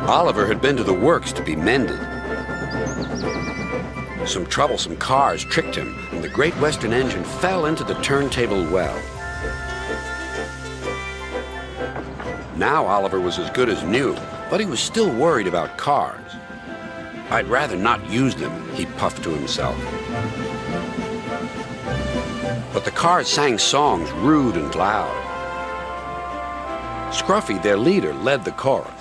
Oliver had been to the works to be mended. Some troublesome cars tricked him, and the Great Western engine fell into the turntable well. Now Oliver was as good as new, but he was still worried about cars. "I'd rather not use them," he puffed to himself. But the cars sang songs rude and loud. Scruffy, their leader, led the chorus.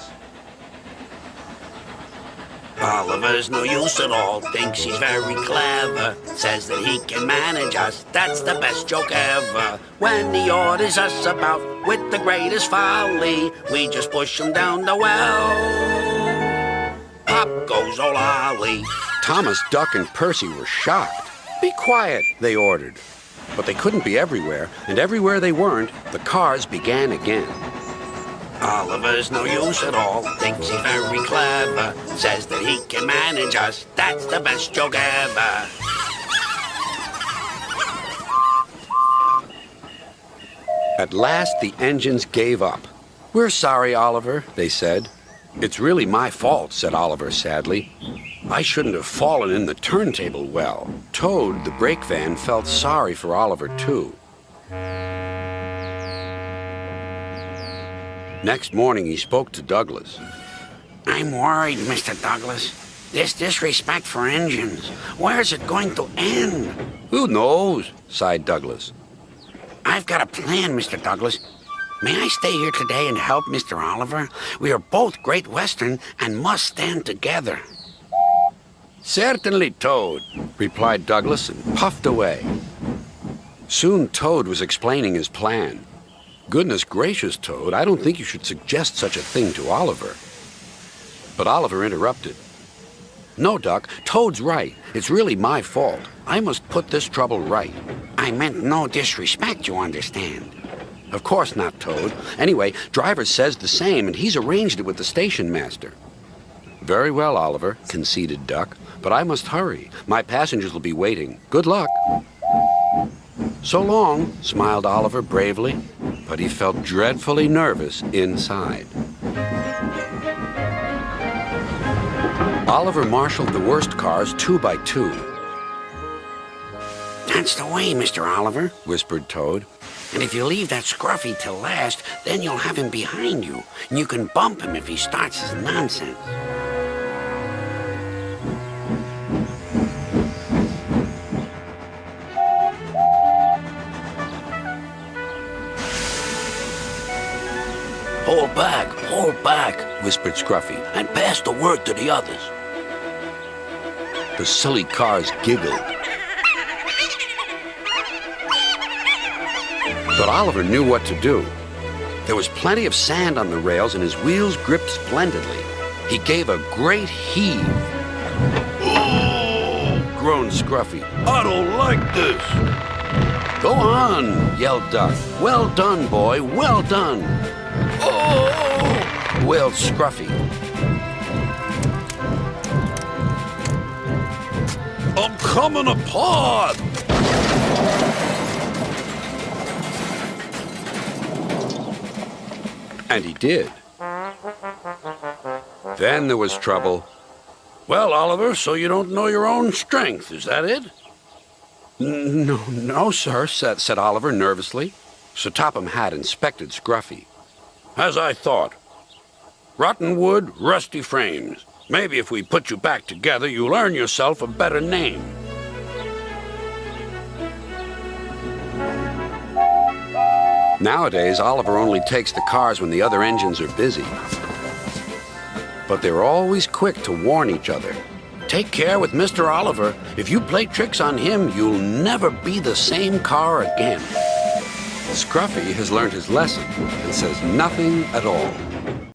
Oliver's no use at all, thinks he's very clever, says that he can manage us, that's the best joke ever. When he orders us about with the greatest folly, we just push him down the well. Pop goes old Ollie. Thomas, Duck, and Percy were shocked. "Be quiet," they ordered. But they couldn't be everywhere, and everywhere they weren't, the cars began again. Oliver's no use at all, thinks he's very clever, says that he can manage us, that's the best joke ever. At last, the engines gave up. "We're sorry, Oliver," they said. "It's really my fault," said Oliver sadly. "I shouldn't have fallen in the turntable well." Toad, the brake van, felt sorry for Oliver, too. Next morning, he spoke to Douglas. "I'm worried, Mr. Douglas. This disrespect for engines, where's it going to end?" "Who knows?" sighed Douglas. "I've got a plan, Mr. Douglas. May I stay here today and help Mr. Oliver? We are both Great Western and must stand together." "Certainly, Toad," replied Douglas and puffed away. Soon Toad was explaining his plan. "Goodness gracious, Toad, I don't think you should suggest such a thing to Oliver." But Oliver interrupted. "No, Duck, Toad's right. It's really my fault. I must put this trouble right." "I meant no disrespect, you understand." "Of course not, Toad. Anyway, Driver says the same, and he's arranged it with the station master." "Very well, Oliver," conceded Duck, "but I must hurry. My passengers will be waiting. Good luck." "So long," smiled Oliver bravely, but he felt dreadfully nervous inside. Oliver marshaled the worst cars 2 by 2. "That's the way, Mr. Oliver," whispered Toad. "And if you leave that Scruffy till last, then you'll have him behind you, and you can bump him if he starts his nonsense." Hold back," whispered Scruffy, "and pass the word to the others." The silly cars giggled. But Oliver knew what to do. There was plenty of sand on the rails, and his wheels gripped splendidly. He gave a great heave. "Oh!" groaned Scruffy. "I don't like this." "Go on," yelled Duck. "Well done, boy, well done." "Oh!" wailed Scruffy. "I'm coming apart!" And he did. Then there was trouble. "Well, Oliver, so you don't know your own strength, is that it?" No, sir," said Oliver nervously. Sir Topham Hatt inspected Scruffy. "As I thought. Rotten wood, rusty frames. Maybe if we put you back together, you'll earn yourself a better name." Nowadays, Oliver only takes the cars when the other engines are busy. But they're always quick to warn each other. "Take care with Mr. Oliver. If you play tricks on him, you'll never be the same car again." Scruffy has learned his lesson and says nothing at all.